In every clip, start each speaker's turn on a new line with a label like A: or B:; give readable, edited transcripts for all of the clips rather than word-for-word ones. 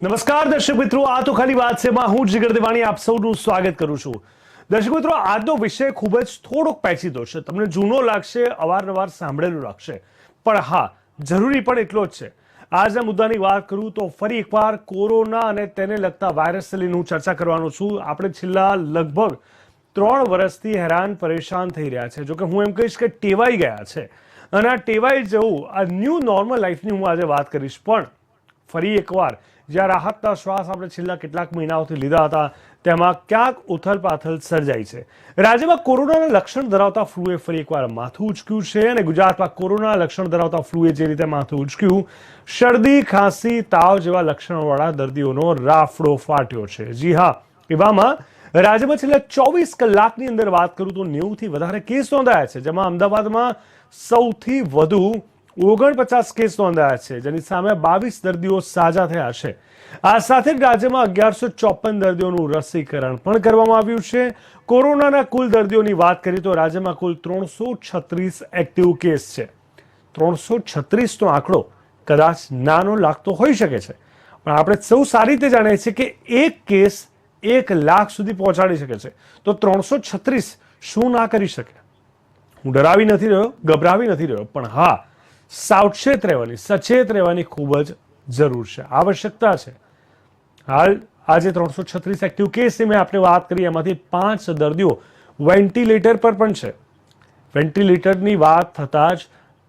A: નમસ્કાર દર્શક મિત્રો, આ તો ખાલી વાત છે માં હું જીગર દેવાણી આપ સૌનું સ્વાગત કરું છું। દર્શક મિત્રો, આજનો વિષય ખૂબ જ થોડોક પેચીદો છે, તમને જૂનો લાગશે, અવારનવાર સાંભળેલું લાગશે, પણ હા, જરૂરી પણ એટલો જ છે। આજના મુદ્દાની વાત કરું તો ફરી એકવાર કોરોના અને તેને લગતા વાયરસ લઈને હું ચર્ચા કરવાનો છું। આપણે છેલ્લા લગભગ 3 વર્ષથી હેરાન પરેશાન થઈ રહ્યા છે, જોકે હું એમ કહીશ કે ટેવાઈ ગયા છે, અને આ ટેવાઈ જવું, આ ન્યૂ નોર્મલ લાઈફની હું આજે વાત કરીશ। પણ ફરી એકવાર જ્યાં રાહતના શ્વાસ આપણે છેલ્લા કેટલાક મહિનાઓથી લીધા હતા, તેમાં ક્યાંક ઉથલપાથલ સર્જાઈ છે। રાજ્યમાં કોરોનાના લક્ષણ ધરાવતા ફ્લૂએ ફરી એકવાર માથું ઉંચક્યું છે, અને ગુજરાતમાં કોરોના લક્ષણ ધરાવતા ફ્લૂએ જે રીતે માથું ઉંચક્યું, શરદી, ખાંસી, તાવ જેવા લક્ષણોવાળા દર્દીઓનો રાફડો ફાટ્યો છે। જી હા, એવામાં રાજ્યમાં છેલ્લા 24 કલાકની અંદર વાત કરું તો 90થી વધારે કેસ નોંધાયા છે, જેમાં અમદાવાદમાં સૌથી વધુ 49 કેસ નોંધાયા છે, જેની સામે 22 દર્દીઓ સાજા થયા છે। આ સાથે જ રાજ્યમાં 1154 દર્દીઓનું રસીકરણ પણ કરવામાં આવ્યું છે। કોરોનાના કુલ દર્દીઓની વાત કરીએ તો રાજ્યમાં કુલ 336 એક્ટિવ કેસ છે। 336 નો આંકડો કદાચ નાનો લાગતો હોઈ શકે છે, પણ આપણે સૌ સારી રીતે જાણીએ છીએ કે એક કેસ 1 લાખ સુધી પહોંચાડી શકે છે, તો 336 શું ના કરી શકે। હું ડરાવી નથી રહ્યો, ગભરાવી નથી રહ્યો, પણ હા, સાવચેત રહેવાની, સચેત રહેવાની ખૂબ જ જરૂર છે, આવશ્યકતા છે। હાલ આજે 336 એક્ટિવ કેસની મેં આપણે વાત કરી, એમાંથી 5 દર્દીઓ વેન્ટિલેટર પર પણ છે। વેન્ટિલેટરની વાત થતાં જ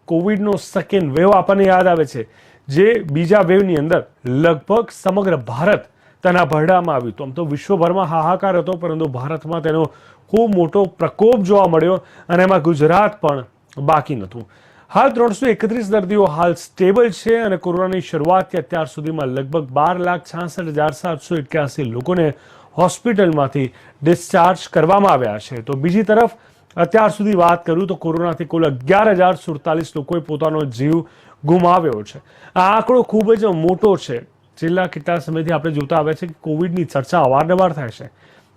A: કોવિડનો સેકન્ડ વેવ આપણને યાદ આવે છે, જે બીજા વેવની અંદર લગભગ સમગ્ર ભારત તેના ભરડામાં આવ્યું હતું। આમ તો વિશ્વભરમાં હાહાકાર હતો, પરંતુ ભારતમાં તેનો ખૂબ મોટો પ્રકોપ જોવા મળ્યો, અને એમાં ગુજરાત પણ બાકી નહોતું। હાલ 331 દર્દીઓ હાલ સ્ટેબલ છે, અને કોરોનાની શરૂઆતથી અત્યાર સુધીમાં લગભગ 12,66,781 લોકોને હોસ્પિટલમાંથી ડિસ્ચાર્જ કરવામાં આવ્યા છે। તો બીજી તરફ અત્યાર સુધી વાત કરું તો કોરોનાથી કુલ 11,047 લોકોએ પોતાનો જીવ ગુમાવ્યો છે। આ આંકડો ખૂબ જ મોટો છે। છેલ્લા કેટલા સમયથી આપણે જોતા આવ્યા છે કે કોવિડની ચર્ચા અવારનવાર થાય છે,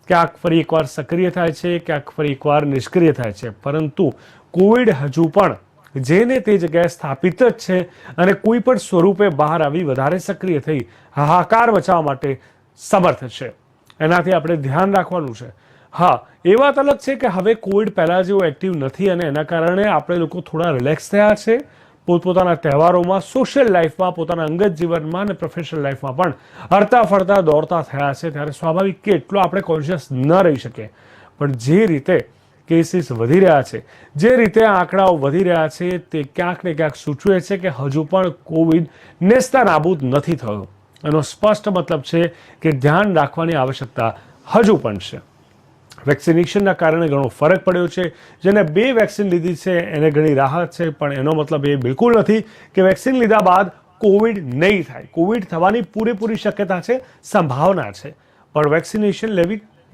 A: ક્યાંક ફરી એકવાર સક્રિય થાય છે, ક્યાંક ફરી એકવાર નિષ્ક્રિય થાય છે, પરંતુ કોવિડ હજુ પણ જેને તે જગ્યાએ સ્થાપિત જ છે, અને કોઈ પણ સ્વરૂપે બહાર આવી વધારે સક્રિય થઈ હાહાકાર મચાવવા માટે સમર્થ છે। એનાથી આપણે ધ્યાન રાખવાનું છે। હા, એ વાત અલગ છે કે હવે કોવિડ પહેલાં જેવો એક્ટિવ નથી, અને એના કારણે આપણે લોકો થોડા રિલેક્સ થયા છે, પોતપોતાના તહેવારોમાં, સોશિયલ લાઈફમાં, પોતાના અંગત જીવનમાં અને પ્રોફેશનલ લાઈફમાં પણ હરતા ફરતા દોડતા થયા છે, ત્યારે સ્વાભાવિક કે એટલો આપણે કોન્શિયસ ન રહી શકીએ। પણ જે રીતે કેસીસ વધી રહ્યા છે, જે રીતે આંકડાઓ વધી રહ્યા છે, તે ક્યાંક ને ક્યાંક સૂચવે છે કે હજુ પણ કોવિડ નેસ્તનાબૂદ નથી થયો। એનો સ્પષ્ટ મતલબ છે કે ધ્યાન રાખવાની આવશ્યકતા હજુ પણ છે। વેક્સિનેશનના કારણે ઘણો ફરક પડ્યો છે। જેને 2 વેક્સિન લીધી છે એને ઘણી રાહત છે, પણ એનો મતલબ એ બિલકુલ નથી કે વેક્સિન લીધા બાદ કોવિડ નહીં થાય। કોવિડ થવાની પૂરેપૂરી શક્યતા છે, સંભાવના છે, પણ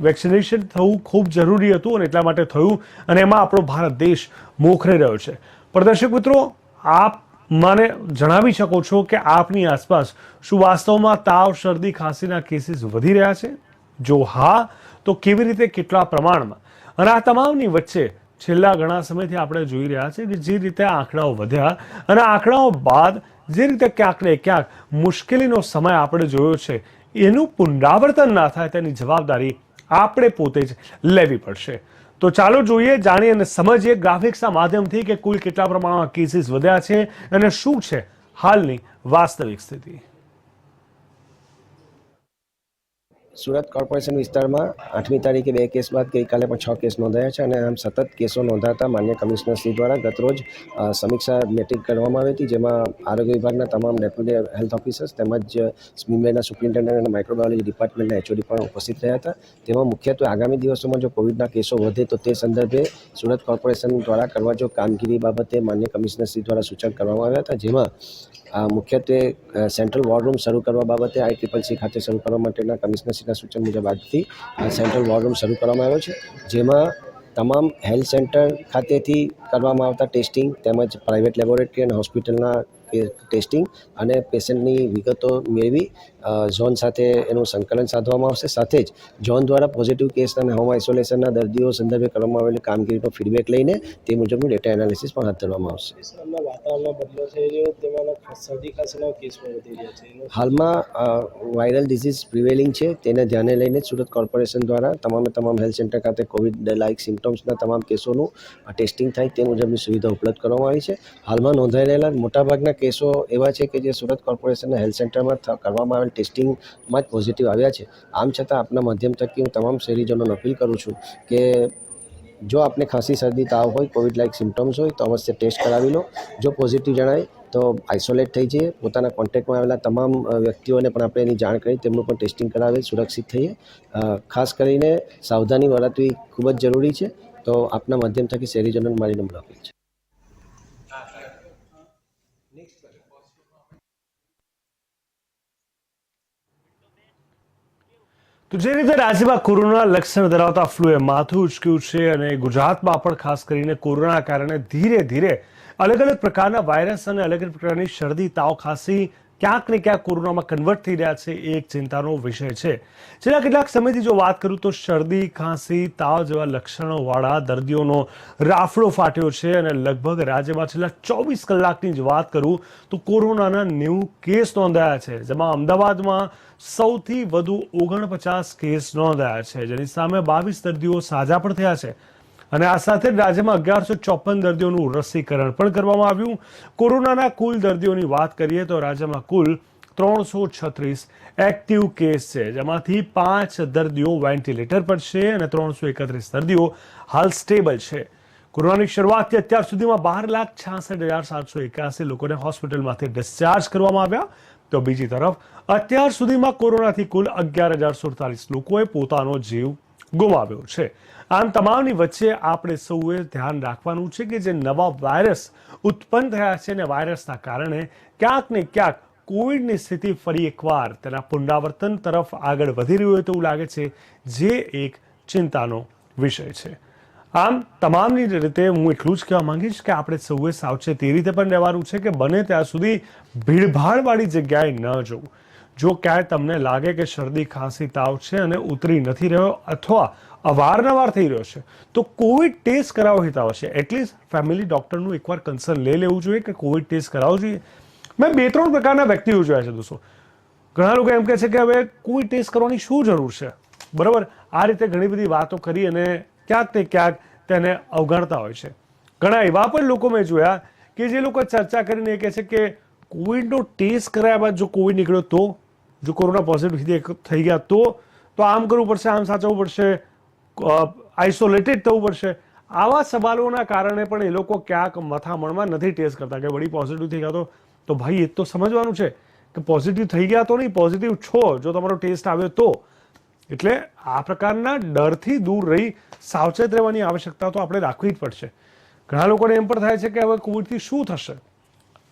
A: વેક્સિનેશન થવું ખૂબ જરૂરી હતું, અને એટલા માટે થયું, અને એમાં આપણો ભારત દેશ મોખરે રહ્યો છે। પણ દર્શક મિત્રો, આપ મને જણાવી શકો છો કે આપની આસપાસ શું વાસ્તવમાં તાવ, શરદી, ખાંસીના કેસીસ વધી રહ્યા છે? જો હા, તો કેવી રીતે, કેટલા પ્રમાણમાં? અને આ તમામની વચ્ચે છેલ્લા ઘણા સમયથી આપણે જોઈ રહ્યા છે કે જે રીતે આંકડાઓ વધ્યા, અને આંકડાઓ બાદ જે રીતે ક્યાંક ને ક્યાંક મુશ્કેલીનો સમય આપણે જોયો છે, એનું પુનરાવર્તન ના થાય તેની જવાબદારી આપણે પોતે જ લેવી પડશે। તો ચાલો જોઈએ, જાણીએ અને સમજીએ ગ્રાફિક્સના માધ્યમથી કે કુલ કેટલા પ્રમાણમાં કેસીસ વધ્યા છે અને શું છે હાલની વાસ્તવિક સ્થિતિ।
B: સુરત કોર્પોરેશન વિસ્તારમાં 8મી તારીખે 2 કેસ બાદ ગઈકાલે પણ 6 કેસ નોંધાયા છે, અને આમ સતત કેસો નોંધાતા માન્ય કમિશનરશ્રી દ્વારા ગતરોજ સમીક્ષા મિટિંગ કરવામાં આવી હતી, જેમાં આરોગ્ય વિભાગના તમામ ડેપ્યુટી હેલ્થ ઓફિસર્સ તેમજ સ્મીમેરના સુપ્રિન્ટેન્ડન્ટ અને માઇક્રોબાયોલોજી ડિપાર્ટમેન્ટના એચઓડી પણ ઉપસ્થિત રહ્યા હતા। તેમાં મુખ્યત્વે આગામી દિવસોમાં જો કોવિડના કેસો વધે તો તે સંદર્ભે સુરત કોર્પોરેશન દ્વારા કરવા જો કામગીરી બાબતે માન્ય કમિશનરશ્રી દ્વારા સૂચન કરવામાં આવ્યા હતા, જેમાં મુખ્યત્વે સેન્ટ્રલ વોર રૂમ શરૂ કરવા બાબતે ICCC ખાતે શરૂ કરવા માટેના કમિશનરશ્રીના સૂચન મુજબ આજથી સેન્ટ્રલ વોર રૂમ શરૂ કરવામાં આવ્યો છે, જેમાં તમામ હેલ્થ સેન્ટર ખાતેથી કરવામાં આવતા ટેસ્ટિંગ તેમજ પ્રાઇવેટ લેબોરેટરી અને હોસ્પિટલના ટેસ્ટિંગ અને પેશન્ટની વિગતો મેળવી ઝોન સાથે એનું સંકલન સાધવામાં આવશે. સાથે જ ઝોન દ્વારા પોઝિટિવ કેસ અને હોમ આઇસોલેશનના દર્દીઓ સંદર્ભે કરવામાં આવેલી કામગીરીનો ફીડબેક લઈને તે મુજબનું ડેટા એનાલિસિસ પણ હાથ ધરવામાં આવશે.
C: વાતાવરણમાં બદલો થઈ રહ્યો તેમાં શરદી ખાંસીના કેસ પણ વધી રહ્યા છે.
B: હાલમાં વાયરલ ડિઝીઝ પ્રિવેલિંગ છે, તેને ધ્યાને લઈને સુરત કોર્પોરેશન દ્વારા તમામ હેલ્થ સેન્ટર ખાતે કોવિડ લાઇક સિમ્ટમ્સના તમામ કેસોનું ટેસ્ટિંગ થાય તે મુજબની સુવિધા ઉપલબ્ધ કરવામાં આવી છે. હાલમાં નોંધાઈ રહેલા મોટાભાગના કેસો એવા છે કે જે સુરત કોર્પોરેશનના હેલ્થ સેન્ટરમાં કરવામાં આવેલ ટેસ્ટિંગમાં જ પોઝિટિવ આવ્યા છે. આમ છતાં આપના માધ્યમ થકી હું તમામ શહેરીજનોને અપીલ કરું છું કે જો આપને ખાંસી શરદી તાવ હોય, કોવિડ લાઇક સિમ્ટમ્સ હોય તો અવશ્ય ટેસ્ટ કરાવી લો. જો પોઝિટિવ જણાય તો આઇસોલેટ થઈ જઈએ. પોતાના કોન્ટેક્ટમાં આવેલા તમામ વ્યક્તિઓને પણ આપણે એની જાણ કરી તેમનું પણ ટેસ્ટિંગ કરાવી સુરક્ષિત થઈએ. ખાસ કરીને સાવધાની વર્તવી ખૂબ જ જરૂરી છે. તો આપના માધ્યમ થકી શહેરીજનોને મારી નમ્ર અપીલ છે.
A: તો જે રીતે રાજ્યમાં કોરોના લક્ષણ ધરાવતા ફ્લૂએ માથું ઉચક્યું છે અને ગુજરાતમાં પણ ખાસ કરીને કોરોના કારણે ધીરે ધીરે અલગ અલગ પ્રકારના વાયરસ અને અલગ અલગ પ્રકારની શરદી તાવ ખાંસી ક્યાંક ને ક્યાંક કોરોનામાં કન્વર્ટ થઈ રહ્યા છે એ એક ચિંતાનો વિષય છે. છેલ્લા કેટલાક સમયથી જો વાત કરું તો શરદી ખાંસી તાવ જેવા લક્ષણોવાળા દર્દીઓનો રાફડો ફાટ્યો છે અને લગભગ રાજ્યમાં છેલ્લા 24 કલાકની જ વાત કરું તો કોરોનાના 90 કેસ નોંધાયા છે, જેમાં અમદાવાદમાં સૌથી વધુ 49 કેસ નોંધાયા છે, જેની સામે 22 દર્દીઓ સાજા પણ થયા છે. અને આ સાથે જ રાજ્યમાં 1154 દર્દીઓનું રસીકરણ પણ કરવામાં આવ્યું. કોરોનાના કુલ દર્દીઓની વાત કરીએ તો રાજ્યમાં કુલ 336 એક્ટિવ કેસ છે, જેમાંથી 5 દર્દીઓ વેન્ટિલેટર પર છે અને 331 દર્દીઓ હાલ સ્ટેબલ છે. કોરોનાની શરૂઆતથી અત્યાર સુધીમાં 12,66,781 લોકોને હોસ્પિટલમાંથી ડિસ્ચાર્જ કરવામાં આવ્યા. તો બીજી તરફ અત્યાર સુધીમાં કોરોનાથી કુલ 11,047 લોકોએ પોતાનો જીવ ગુમાવ્યો છે. આમ તમામની વચ્ચે આપણે સૌએ ધ્યાન રાખવાનું છે કે જે નવા વાયરસ ઉત્પન્ન થયા છે અને વાયરસના કારણે ક્યાંક ને ક્યાંક કોવિડની સ્થિતિ ફરી એકવાર તેના પુનરાવર્તન તરફ આગળ વધી રહ્યું હોય તેવું લાગે છે, જે એક ચિંતાનો વિષય છે. આમ તમામની રીતે હું એટલું જ કહેવા માંગીશ કે આપણે સૌએ સાવચેત એ રીતે પણ રહેવાનું છે કે બને ત્યાં સુધી ભીડભાડવાળી જગ્યાએ ન જવું. જો ક્યાંય તમને લાગે કે શરદી ખાંસી તાવ છે અને ઉતરી નથી રહ્યો અથવા અવારનવાર થઈ રહ્યો છે તો કોવિડ ટેસ્ટ કરાવવો હિતાવ છે. એટલીસ્ટ ફેમિલી ડૉક્ટરનું એકવાર કન્સર્ન લઈ લેવું જોઈએ કે કોવિડ ટેસ્ટ કરાવવો જોઈએ. મેં 2-3 પ્રકારના વ્યક્તિઓ જોયા છે દોસ્તો. ઘણા લોકો એમ કહે છે કે હવે કોવિડ ટેસ્ટ કરવાની શું જરૂર છે, બરાબર, આ રીતે ઘણી બધી વાતો કરી અને ક્યાંક ને ક્યાંક તેને અવગણતા હોય છે. ઘણા એવા પણ લોકો મેં જોયા કે જે લોકો ચર્ચા કરીને કહે છે કે કોવિડનો ટેસ્ટ કરાયા બાદ જો કોવિડ નીકળ્યો તો, જો કોરોના પોઝિટિવ થઈ ગયા તો આમ કરવું પડશે, આમ સાચવવું પડશે, આઇસોલેટેડ થવું પડશે. આવા સવાલોના કારણે પણ એ લોકો ક્યાંક મથામણમાં નથી ટેસ્ટ કરતા કે વળી પોઝિટિવ થઈ ગયા તો ભાઈ એ તો સમજવાનું છે કે પોઝિટિવ થઈ ગયા તો નહીં, પોઝિટિવ છો જો તમારો ટેસ્ટ આવ્યો તો. એટલે આ પ્રકારના ડરથી દૂર રહી સાવચેત રહેવાની આવશ્યકતા તો આપણે રાખવી જ પડશે. ઘણા લોકોને એમ પણ થાય છે કે હવે કોવિડથી શું થશે.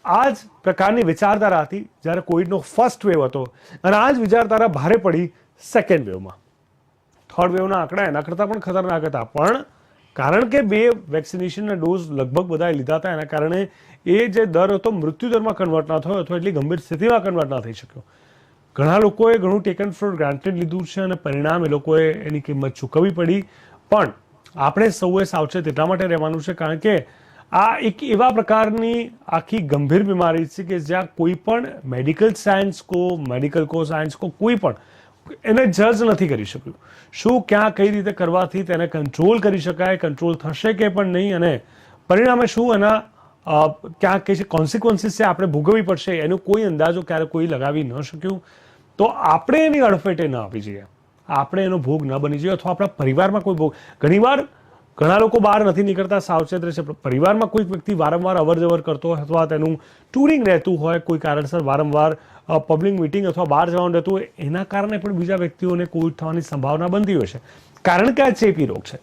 A: આ જ પ્રકારની વિચારધારા હતી જ્યારે કોવિડનો ફર્સ્ટ વેવ હતો અને આ જ વિચારધારા ભારે પડી સેકન્ડ વેવમાં. થર્ડ વેવના આંકડા એના કરતાં પણ ખતરનાક હતા, પણ કારણ કે 2 વેક્સિનેશનના ડોઝ લગભગ બધાએ લીધા હતા એના કારણે એ જે દર હતો મૃત્યુદરમાં કન્વર્ટ ના થયો અથવા એટલી ગંભીર સ્થિતિમાં કન્વર્ટ ના થઈ શક્યો. ઘણા લોકોએ ઘણું ટેકન ફોર ગ્રાન્ટેડ લીધું છે અને પરિણામ એ લોકોએ એની કિંમત ચૂકવવી પડી. પણ આપણે સૌએ સાવચેત એટલા માટે રહેવાનું છે કારણ કે આ એક એવા પ્રકારની આખી ગંભીર બીમારી છે કે જ્યાં કોઈ પણ મેડિકલ સાયન્સ કોઈ પણ એને જજ નથી કરી શક્યું. શું ક્યાં કઈ રીતે કરવાથી તેને કંટ્રોલ કરી શકાય, કંટ્રોલ થશે કે પણ નહીં, અને પરિણામે શું એના ક્યાં કઈ કોન્સિક્વન્સીસ છે આપણે ભોગવવી પડશે એનો કોઈ અંદાજો ક્યારે કોઈ લગાવી ન શક્યું. તો આપણે એની અડફેટે ન આપવી જોઈએ, આપણે એનો ભોગ ન બની જોઈએ અથવા આપણા પરિવારમાં કોઈ ભોગ. ઘણીવાર ઘણા લોકો બહાર નથી નીકળતા, સાવચેત રહેશે. પરિવારમાં કોઈ વ્યક્તિ વારંવાર અવરજવર કરતો હોય અથવા તેનું ટૂરિંગ રહેતું હોય, કોઈ કારણસર વારંવાર પબ્લિક મિટિંગ અથવા બહાર જવાનું રહેતું હોય, એના કારણે પણ બીજા વ્યક્તિઓને કોવિડ થવાની સંભાવના બનતી હોય છે કારણ કે આ ચેપી રોગ છે.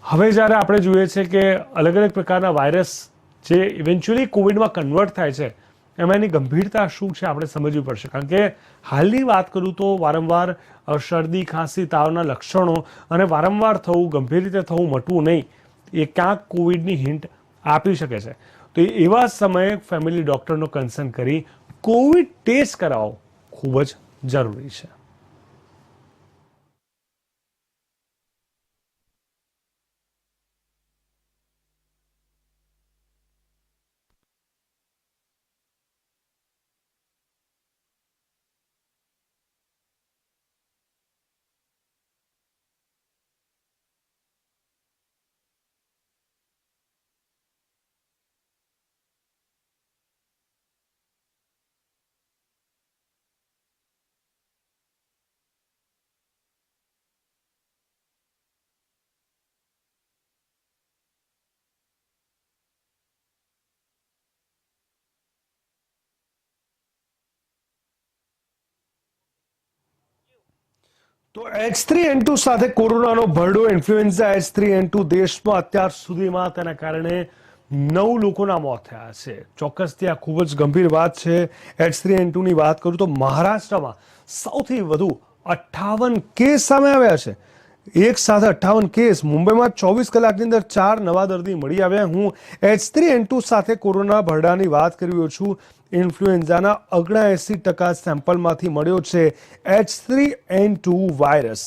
A: હવે જ્યારે આપણે જોઈએ છે કે અલગ અલગ પ્રકારના વાયરસ જે ઇવેન્ચ્યુઅલી કોવિડમાં કન્વર્ટ થાય છે એમાં એની ગંભીરતા શું છે આપણે સમજવી પડશે. કારણ કે હાલની વાત કરું તો વારંવાર શરદી ખાંસી તાવના લક્ષણો અને વારંવાર થવું, ગંભીર રીતે થવું, મટવું નહીં, એ ક્યાંક કોવિડની હિન્ટ આપી શકે છે. તો તો એવા સમયે ફેમિલી ડોક્ટરનો કન્સર્ન કરી કોવિડ ટેસ્ટ કરાવવો ખૂબ જ જરૂરી છે. તો H3N2 સાથે કોરોનાનો ભરડો ઇન્ફ્લુએન્ઝા H3N2 દેશમાં અત્યાર સુધીમાં તેના કારણે 9 લોકોના મોત થયા છે. ચોક્કસથી આ ખૂબ જ ગંભીર વાત છે. H3N2 ની વાત કરું તો મહારાષ્ટ્રમાં સૌથી વધુ 58 કેસ સામે આવ્યા છે. એક સાથે 58 કેસ. મુંબઈમાં 24 કલાકની અંદર 4 નવા દર્દી મળી આવ્યા. હું H3N2 સાથે કોરોના ભરડાની વાત કરી રહ્યો છું. ઇન્ફ્લુએન્ઝાના 79% સેમ્પલમાંથી મળ્યો છે H3N2 વાયરસ.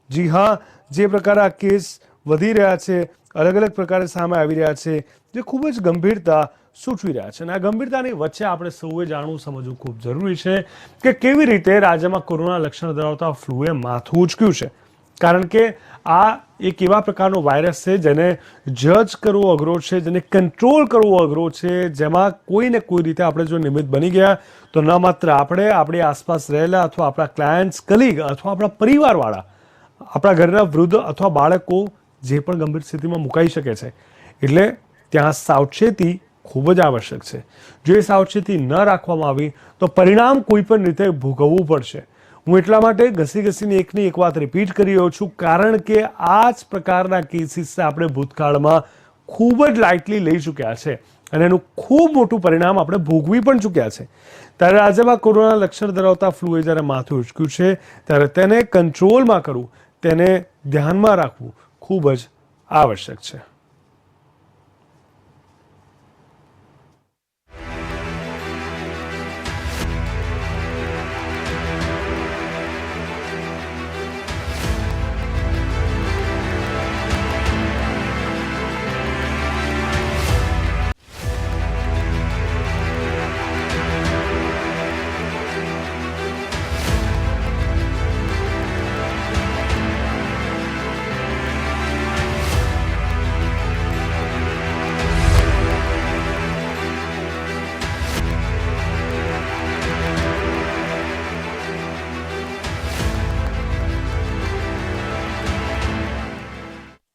A: જી હા, જે પ્રકારે આ કેસ વધી રહ્યા છે, અલગ અલગ પ્રકારે સામે આવી રહ્યા છે, જે ખૂબ જ ગંભીરતા સૂચવી રહ્યા છે. અને આ ગંભીરતાની વચ્ચે આપણે સૌએ જાણવું સમજવું ખૂબ જરૂરી છે કે કેવી રીતે રાજ્યમાં કોરોના લક્ષણ ધરાવતા ફ્લૂએ માથું ઉંચક્યું છે. કારણ કે આ એક એવા પ્રકારનો વાયરસ છે જેને જજ કરવો અઘરો છે, જેને કંટ્રોલ કરવો અઘરો છે, જેમાં કોઈને કોઈ રીતે આપણે જો નિમિત્ત બની ગયા તો ન માત્ર આપણે, આપણી આસપાસ રહેલા અથવા આપણા ક્લાયન્ટ્સ, કલીગ અથવા આપણા પરિવારવાળા, આપણા ઘરના વૃદ્ધ અથવા બાળકો જે પણ ગંભીર સ્થિતિમાં મુકાઈ શકે છે. એટલે ત્યાં સાવચેતી ખૂબ જ આવશ્યક છે. જો એ સાવચેતી ન રાખવામાં આવી તો પરિણામ કોઈ પણ રીતે ભોગવવું પડશે. હું એટલા માટે ઘસીને એકની એક વાત રિપીટ કરી રહ્યો છું, કારણ કે આ જ પ્રકારના કેસીસ આપણે ભૂતકાળમાં ખૂબ જ લાઇટલી લઈ ચૂક્યા છે અને એનું ખૂબ મોટું પરિણામ આપણે ભોગવી પણ ચૂક્યા છે. ત્યારે રાજ્યમાં કોરોના લક્ષણ ધરાવતા ફ્લૂએ જ્યારે માથું ઉંચક્યું છે ત્યારે તેને કંટ્રોલમાં કરવું, તેને ધ્યાનમાં રાખવું ખૂબ જ આવશ્યક છે.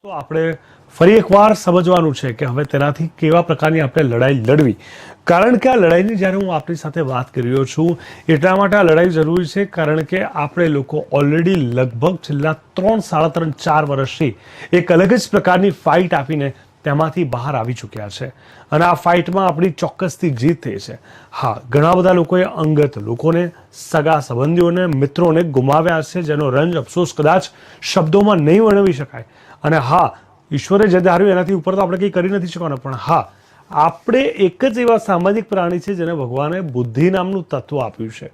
A: તો આપણે ફરી એકવાર સમજવાનું છે કે હવે તેનાથી કેવા પ્રકારની આપણે લડાઈ લડવી. કારણ કે આ લડાઈની જ્યારે હું આપણી સાથે વાત કરી રહ્યો છું એટલા માટે આ લડાઈ જરૂરી છે, કારણ કે આપણે લોકો ઓલરેડી લગભગ છેલ્લા 3, 3.5, 4 વર્ષથી એક અલગ જ પ્રકારની ફાઇટ આપીને તેમાંથી બહાર આવી ચૂક્યા છે અને આ ફાઇટમાં આપણી ચોક્કસથી જીત થઈ છે. હા, ઘણા બધા લોકોએ અંગત લોકોને, સગા સંબંધીઓને, મિત્રોને ગુમાવ્યા છે, જેનો રંજ અફસોસ કદાચ શબ્દોમાં નહીં વર્ણવી શકાય. અને હા, ઈશ્વરે જે ધાર્યું એનાથી ઉપર તો આપણે કંઈ કરી નથી શકવાના. પણ હા, આપણે એક જ એવા સામાજિક પ્રાણી છે જેને ભગવાને બુદ્ધિ નામનું તત્વ આપ્યું છે.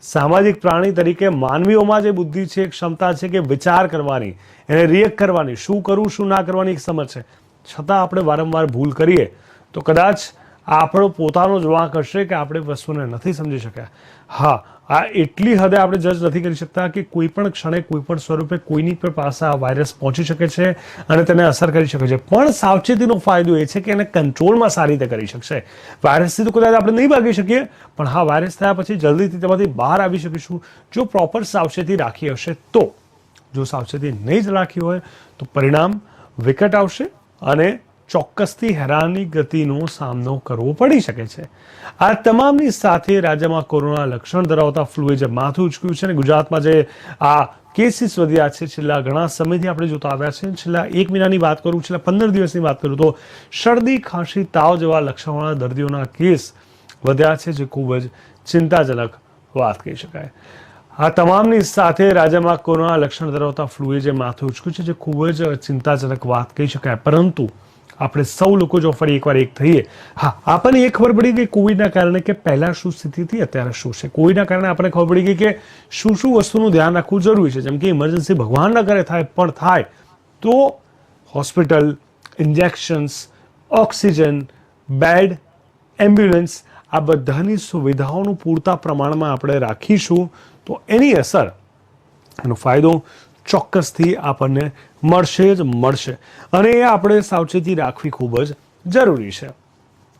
A: સામાજિક પ્રાણી તરીકે માનવીઓમાં જે બુદ્ધિ છે, ક્ષમતા છે કે વિચાર કરવાની, એને રિએક્ટ કરવાની, શું કરવું શું ના કરવાની એક સમજ છે. છતાં આપણે વારંવાર ભૂલ કરીએ તો કદાચ આપણો પોતાનો જ વાંક હશે કે આપણે વસ્તુને નથી સમજી શક્યા. હા, આ એટલી હદે આપણે જજ નથી કરી શકતા કે કોઈ પણ ક્ષણે, કોઈ પણ સ્વરૂપે કોઈની પણ પાસે આ વાયરસ પહોંચી શકે છે અને તેને અસર કરી શકે છે. પણ સાવચેતીનો ફાયદો એ છે કે એને કંટ્રોલમાં સારી રીતે કરી શકશે. વાયરસથી તો કદાચ આપણે નહીં ભાગી શકીએ, પણ હા, વાયરસ થયા પછી જલ્દીથી તેમાંથી બહાર આવી શકીશું જો પ્રોપર સાવચેતી રાખી હશે તો. જો સાવચેતી નહીં જ રાખી હોય તો પરિણામ વિકટ આવશે અને ચોક્કસથી હેરાની ગતિનો સામનો કરવો પડી શકે છે. આ તમામની સાથે રાજ્યમાં કોરોના લક્ષણ ધરાવતા ફ્લૂએ જે માથું ઉંચક્યું છે અને ગુજરાતમાં જે આ કેસીસ વધ્યા છે છેલ્લા ઘણા સમયથી આપણે જોતા આવ્યા છે. છેલ્લા 1 મહિનાની વાત કરું, છેલ્લા 15 દિવસની વાત કરું તો શરદી, ખાંસી, તાવ જેવા લક્ષણવાળા દર્દીઓના કેસ વધ્યા છે, જે ખૂબ જ ચિંતાજનક વાત કહી શકાય. આ તમામની સાથે રાજ્યમાં કોરોના લક્ષણ ધરાવતા ફ્લૂએ જે માથું ઉંચક્યું છે, જે ખૂબ જ ચિંતાજનક વાત કહી શકાય. પરંતુ આપણે સૌ લોકો જો ફરી એકવાર એક થઈએ. હા, આપણને એ ખબર પડી ગઈ કોવિડના કારણે કે પહેલાં શું સ્થિતિ હતી, અત્યારે શું છે. કોવિડના કારણે આપણને ખબર પડી ગઈ કે શું શું વસ્તુનું ધ્યાન રાખવું જરૂરી છે. જેમ કે ઇમરજન્સી ભગવાન ન કરે થાય, પણ થાય તો hospital, injections, oxygen, bed, ambulance, આ બધાની સુવિધાઓનું પૂરતા પ્રમાણમાં આપણે રાખીશું તો એની અસર, એનો ફાયદો ચોક્કસથી આપણને મળશે જ મળશે. અને એ આપણે સાવચેતી રાખવી ખૂબ જ જરૂરી છે.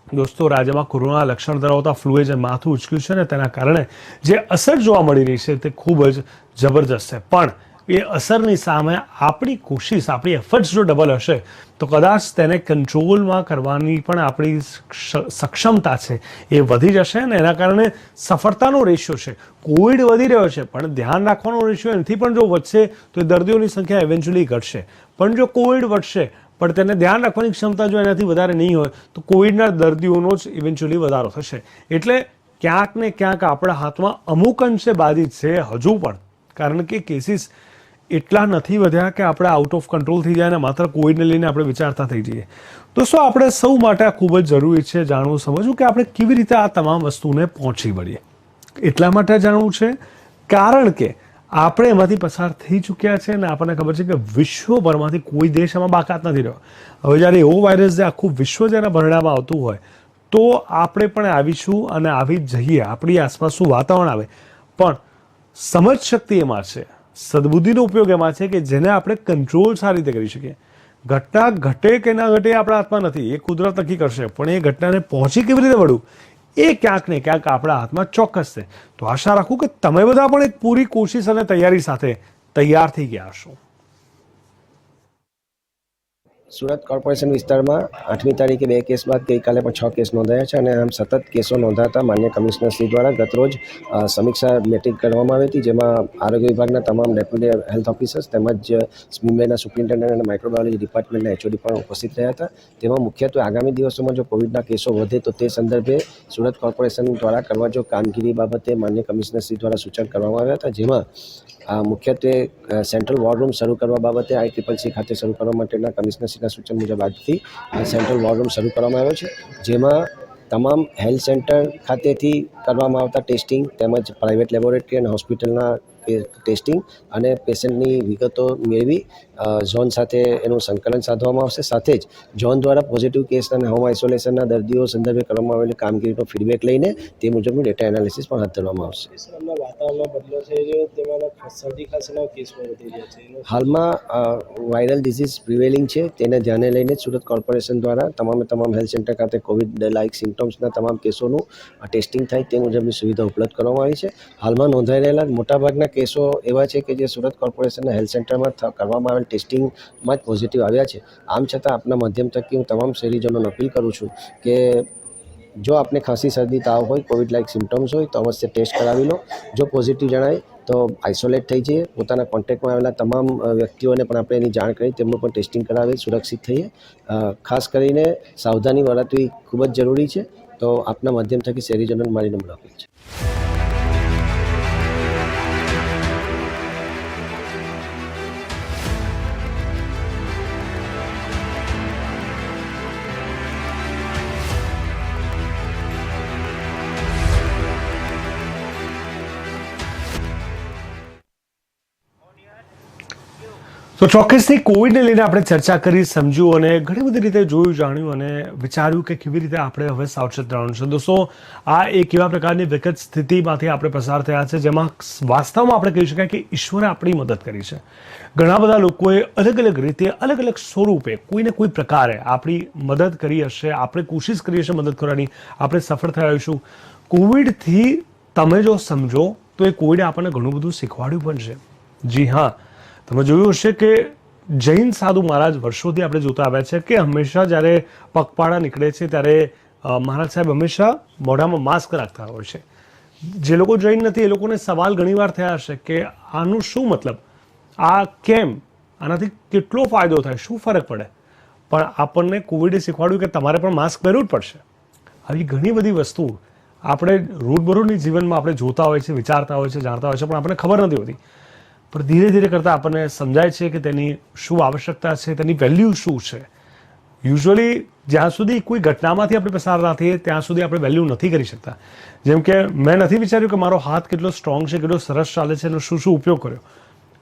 A: દોસ્તો, રાજ્યમાં કોરોના લક્ષણ ધરાવતા ફ્લુએ જે માથું ઉચક્યું છે ને, તેના કારણે જે અસર જોવા મળી રહી છે તે ખૂબ જ જબરજસ્ત છે. પણ એ અસરની સામે આપણી કોશિશ, આપણી એફર્ટ્સ જો ડબલ હશે તો કદાચ તેને કંટ્રોલમાં કરવાની પણ આપણી સક્ષમતા છે એ વધી જશે. અને એના કારણે સફળતાનો રેશિયો છે, કોવિડ વધી રહ્યો છે પણ ધ્યાન રાખવાનો રેશિયો એનાથી પણ જો વધશે તો એ દર્દીઓની સંખ્યા ઇવેન્ચ્યુઅલી ઘટશે. પણ જો કોવિડ વધશે પણ તેને ધ્યાન રાખવાની ક્ષમતા જો એનાથી વધારે નહીં હોય તો કોવિડના દર્દીઓનો જ ઇવેન્ચ્યુઅલી વધારો થશે. એટલે ક્યાંક ને ક્યાંક આપણા હાથમાં અમુક અંશે બાજી છે હજુ પણ, કારણ કે કેસીસ એટલા નથી વધ્યા કે આપણે આઉટ ઓફ કંટ્રોલ થઈ જાય અને માત્ર કોવિડને લઈને આપણે વિચારતા થઈ જઈએ. દોસ્તો, આપણે સૌ માટે આ ખૂબ જ જરૂરી છે જાણવું, સમજવું કે આપણે કેવી રીતે આ તમામ વસ્તુને પહોંચી વળીએ. એટલા માટે જાણવું છે કારણ કે આપણે એમાંથી પસાર થઈ ચૂક્યા છે અને આપણને ખબર છે કે વિશ્વભરમાંથી કોઈ દેશ એમાં બાકાત નથી રહ્યો. હવે જ્યારે એવો વાયરસ જે આખું વિશ્વ જ્યારે ભરડામાં આવતું હોય તો આપણે પણ આવીશું અને આવી જ જઈએ. આપણી આસપાસ શું વાતાવરણ આવે, પણ સમજ શક્તિ એમાં છે, સદબુદ્ધિનો ઉપયોગ એમાં છે કે જેને આપણે કંટ્રોલ સારી રીતે કરી શકીએ. ઘટના ઘટે કે ના ઘટે આપણા હાથમાં નથી, એ કુદરત નક્કી કરશે, પણ એ ઘટનાને પહોંચી કેવી રીતે વળવું એ ક્યાંક ને ક્યાંક આપણા હાથમાં ચોક્કસ છે. તો આશા રાખું કે તમે બધા પણ એક પૂરી કોશિશ અને તૈયારી સાથે તૈયાર થઈ ગયા હશો.
B: સુરત કોર્પોરેશન વિસ્તારમાં 8મી તારીખે 2 કેસ બાદ ગઈકાલે પણ 6 કેસ નોંધાયા છે અને આમ સતત કેસો નોંધાતા માન્ય કમિશનરશ્રી દ્વારા ગતરોજ સમીક્ષા બેઠક કરવામાં આવી હતી, જેમાં આરોગ્ય વિભાગના તમામ ડેપ્યુટી હેલ્થ ઓફિસર્સ તેમજ સ્મીમેરના સુપ્રિન્ટેન્ડન્ટ અને માઇક્રોબાયોલોજી ડિપાર્ટમેન્ટના એચઓડી પણ ઉપસ્થિત રહ્યા હતા. તેમાં મુખ્યત્વે આગામી દિવસોમાં જો કોવિડના કેસો વધે તો તે સંદર્ભે સુરત કોર્પોરેશન દ્વારા કરવા જો કામગીરી બાબતે માન્ય કમિશનરશ્રી દ્વારા સૂચન કરવામાં આવ્યા હતા, જેમાં મુખ્યત્વે સેન્ટ્રલ વોર રૂમ શરૂ કરવા બાબતે ICCC ખાતે શરૂ કરવા માટેના કમિશનરશ્રીના સૂચન મુજબ આજથી સેન્ટ્રલ વોર રૂમ શરૂ કરવામાં આવ્યો છે, જેમાં તમામ હેલ્થ સેન્ટર ખાતેથી કરવામાં આવતા ટેસ્ટિંગ તેમજ પ્રાઇવેટ લેબોરેટરી અને હોસ્પિટલના ટેસ્ટિંગ અને પેશન્ટની વિગતો મેળવી ઝોન સાથે એનું સંકલન સાધવામાં આવશે. સાથે જ ઝોન દ્વારા પોઝિટિવ કેસ અને હોમ આઇસોલેશનના દર્દીઓ સંદર્ભે કરવામાં આવેલી કામગીરીનો ફીડબેક લઈને તે મુજબનું ડેટા એનાલિસિસ પણ હાથ ધરવામાં આવશે.
C: હમણાં વાતાવરણમાં બદલો થઈ રહ્યો તેમાં શરદી ખાંસીના કેસ પણ વધી રહ્યા છે.
B: હાલમાં વાયરલ ડિઝીઝ પ્રિવેલિંગ છે, તેને ધ્યાને લઈને સુરત કોર્પોરેશન દ્વારા તમામ હેલ્થ સેન્ટર ખાતે કોવિડ લાઇક સિમ્ટમ્સના તમામ કેસોનું ટેસ્ટિંગ થાય તે મુજબની સુવિધા ઉપલબ્ધ કરવામાં આવી છે. હાલમાં નોંધાઈ રહેલા મોટાભાગના કેસો એવા છે કે જે સુરત કોર્પોરેશનના હેલ્થ સેન્ટરમાં કરવામાં આવેલ ટેસ્ટિંગમાં જ પોઝિટિવ આવ્યા છે. આમ છતાં આપના માધ્યમ થકી હું તમામ શહેરીજનોને અપીલ કરું છું કે જો આપને ખાંસી, શરદી, તાવ હોય, કોવિડ લાઇક સિમ્ટમ્સ હોય તો અવશ્ય ટેસ્ટ કરાવી લો. જો પોઝિટિવ જણાય તો આઇસોલેટ થઈ જઈએ. પોતાના કોન્ટેક્ટમાં આવેલા તમામ વ્યક્તિઓને પણ આપણે એની જાણ કરી તેમનું પણ ટેસ્ટિંગ કરાવી સુરક્ષિત થઈએ. ખાસ કરીને સાવધાની વર્તવી ખૂબ જ જરૂરી છે. તો આપના માધ્યમ થકી શહેરીજનોને મારી નમ્ર અપીલ છે.
A: તો ચોક્કસથી કોવિડને લઈને આપણે ચર્ચા કરી, સમજ્યું અને ઘણી બધી રીતે જોયું, જાણ્યું અને વિચાર્યું કે કેવી રીતે આપણે હવે સાવચેત રહેવાનું છે. દોસ્તો, આ એક એવા પ્રકારની વિકટ સ્થિતિમાંથી આપણે પસાર થયા છે જેમાં વાસ્તવમાં આપણે કહી શકાય કે ઈશ્વરે આપણી મદદ કરી છે. ઘણા બધા લોકોએ અલગ અલગ રીતે, અલગ અલગ સ્વરૂપે, કોઈને કોઈ પ્રકારે આપણી મદદ કરી હશે. આપણે કોશિશ કરી હશે મદદ કરવાની, આપણે સફળ થયા હોઈશું. કોવિડથી તમે જો સમજો તો એ કોવિડે આપણને ઘણું બધું શીખવાડ્યું પણ છે. જી હા, તમે જોયું હશે કે જૈન સાધુ મહારાજ વર્ષોથી આપણે જોતા આવ્યા છે કે હંમેશા જ્યારે પગપાળા નીકળે છે ત્યારે મહારાજ સાહેબ હંમેશા મોઢામાં માસ્ક રાખતા હોય છે. જે લોકો જૈન નથી એ લોકોને સવાલ ઘણીવાર થયા હશે કે આનું શું મતલબ, આ કેમ, આનાથી કેટલો ફાયદો થાય, શું ફરક પડે. પણ આપણને કોવિડે શીખવાડ્યું કે તમારે પણ માસ્ક પહેરવું જ પડશે. આવી ઘણી બધી વસ્તુ આપણે રોજબરોજની જીવનમાં આપણે જોતા હોય છે, વિચારતા હોય છે, જાણતા હોય છે, પણ આપણને ખબર નથી હોતી. પણ ધીરે ધીરે કરતાં આપણને સમજાય છે કે તેની શું આવશ્યકતા છે, તેની વેલ્યુ શું છે. યુઝ્યુઅલી જ્યાં સુધી કોઈ ઘટનામાંથી આપણે પસાર ના થઈએ ત્યાં સુધી આપણે વેલ્યુ નથી કરી શકતા. જેમ કે મેં નથી વિચાર્યું કે મારો હાથ કેટલો સ્ટ્રોંગ છે, કેટલો સરસ ચાલે છે, એનો શું શું ઉપયોગ કર્યો,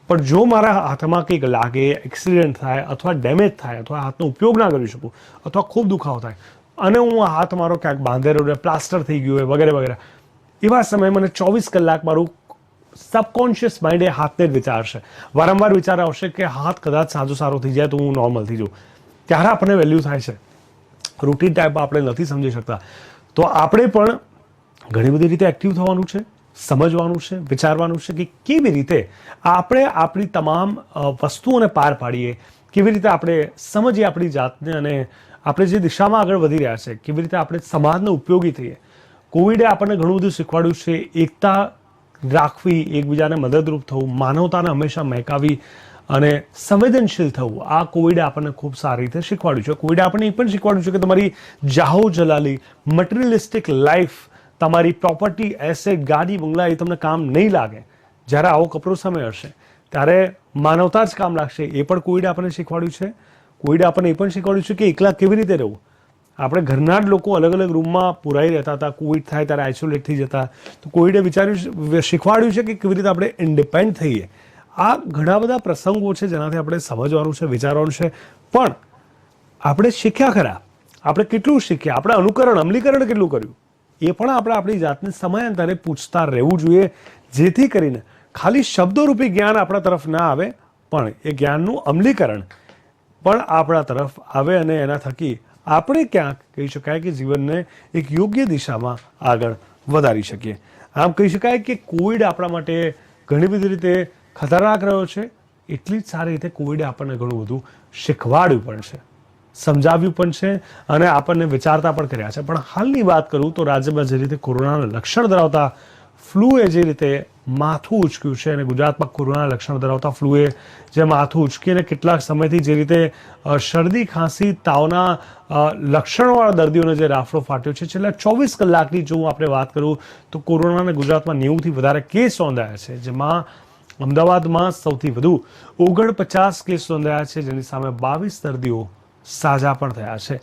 A: પણ જો મારા હાથમાં કંઈક લાગે, એક્સિડન્ટ થાય અથવા ડેમેજ થાય અથવા હાથનો ઉપયોગ ના કરી શકું અથવા ખૂબ દુખાવો થાય અને હું આ હાથ મારો ક્યાંક બાંધેલો રહે, પ્લાસ્ટર થઈ ગયું હોય વગેરે વગેરે, એવા સમયે મને 24 કલાક મારું સબકોન્શિયસ માઇન્ડ એ હાથને જ વિચારશે, વારંવાર વિચાર આવશે કે હાથ કદાચ સારો થઈ જાય તો હું નોર્મલ થઈ જાઉં. ત્યારે આપણને વેલ્યુ થાય છે. રૂટીન ટાઈપમાં આપણે નથી સમજી શકતા. તો આપણે પણ ઘણી બધી રીતે એક્ટિવ થવાનું છે, સમજવાનું છે, વિચારવાનું છે કે કેવી રીતે આપણે આપણી તમામ વસ્તુઓને પાર પાડીએ, કેવી રીતે આપણે સમજીએ આપણી જાતને અને આપણે જે દિશામાં આગળ વધી રહ્યા છે કેવી રીતે આપણે સમાજને ઉપયોગી થઈએ. કોવિડે આપણને ઘણું બધું શીખવાડ્યું છે. એકતા રાખવી, એકબીજાને મદદરૂપ થવું, માનવતાને હંમેશા મહેકાવી અને સંવેદનશીલ થવું, આ કોવિડે આપણને ખૂબ સારી રીતે શીખવાડ્યું છે. કોવિડે આપણને એ પણ શીખવાડ્યું છે કે તમારી જાહો જલાલી મટીરિયલિસ્ટિક લાઈફ, તમારી પ્રોપર્ટી, એસેટ, ગાડી, બંગલા એ તમને કામ નહીં લાગે. જ્યારે આવો કપરો સમય હશે ત્યારે માનવતા જ કામ લાગશે. એ પણ કોવિડે આપણને શીખવાડ્યું છે. કોવિડે આપણને એ પણ શીખવાડ્યું છે કે એકલા કેવી રીતે રહેવું. આપણે ઘરના જ લોકો અલગ અલગ રૂમમાં પુરાઈ રહેતા હતા, કોવિડ થાય ત્યારે આઇસોલેટ થઈ જતા. તો કોવિડે શીખવાડ્યું છે કે કેવી રીતે આપણે ઇન્ડિપેન્ડ થઈએ. આ ઘણા બધા પ્રસંગો છે જેનાથી આપણે સમજવાનું છે, વિચારવાનું છે. પણ આપણે શીખ્યા ખરા? આપણે કેટલું શીખ્યા? આપણે અમલીકરણ કેટલું કર્યું? એ પણ આપણે આપણી જાતને સમયાંતરે પૂછતા રહેવું જોઈએ, જેથી કરીને ખાલી શબ્દોરૂપી જ્ઞાન આપણા તરફ ના આવે પણ એ જ્ઞાનનું અમલીકરણ પણ આપણા તરફ આવે અને એના થકી આપણે ક્યાંક કહી શકાય કે જીવનને એક યોગ્ય દિશામાં આગળ વધારી શકીએ. આમ કહી શકાય કે કોવિડ આપણા માટે ઘણી બધી રીતે ખતરનાક રહ્યો છે. એટલી જ સારી રીતે કોવિડે આપણને ઘણું બધું શીખવાડ્યું પણ છે, સમજાવ્યું પણ છે અને આપણને વિચારતા પણ કર્યા છે. પણ હાલની વાત કરું તો રાજ્યમાં જે રીતે કોરોનાના લક્ષણ ધરાવતા ફ્લૂએ જે રીતે માથું ઉચક્યું છે અને ગુજરાતમાં કોરોનાના લક્ષણ ધરાવતા ફ્લૂએ જે માથું ઉચકીને કેટલાક સમયથી જે રીતે શરદી, ખાંસી, તાવના લક્ષણોવાળા દર્દીઓને જે રાફડો ફાટ્યો છે, છેલ્લા 24 કલાકની જો આપણે વાત કરું તો કોરોનાના ગુજરાતમાં 90થી વધારે કેસ નોંધાયા છે, જેમાં અમદાવાદમાં સૌથી વધુ 49 કેસ નોંધાયા છે, જેની સામે 22 દર્દીઓ સાજા પણ થયા છે.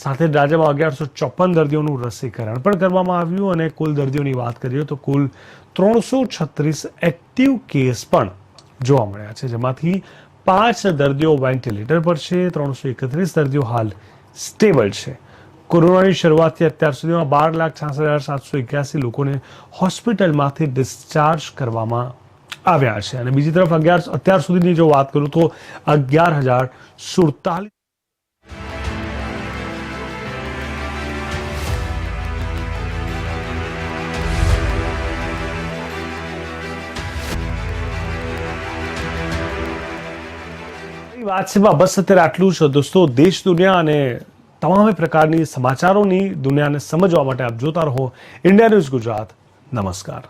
A: સાથે જ રાજ્યમાં 1154 દર્દીઓનું રસીકરણ પણ કરવામાં આવ્યું અને કુલ દર્દીઓની વાત કરીએ તો કુલ 336 એક્ટિવ કેસ પણ જોવા મળ્યા છે, જેમાંથી 5 દર્દીઓ વેન્ટિલેટર પર છે, 331 દર્દીઓ હાલ સ્ટેબલ છે. કોરોનાની શરૂઆતથી અત્યાર સુધીમાં 12,66,781 લોકોને હોસ્પિટલમાંથી ડિસ્ચાર્જ કરવામાં આવ્યા છે અને બીજી તરફ અત્યાર સુધીની જો વાત કરું તો 11,047 વાત છે. બસ અત્યારે આટલું છે દોસ્તો. દેશ, દુનિયા અને તમામ પ્રકારની સમાચારોની દુનિયાને સમજવા માટે આપ જોતા રહો ઇન્ડિયા ન્યૂઝ ગુજરાત. નમસ્કાર.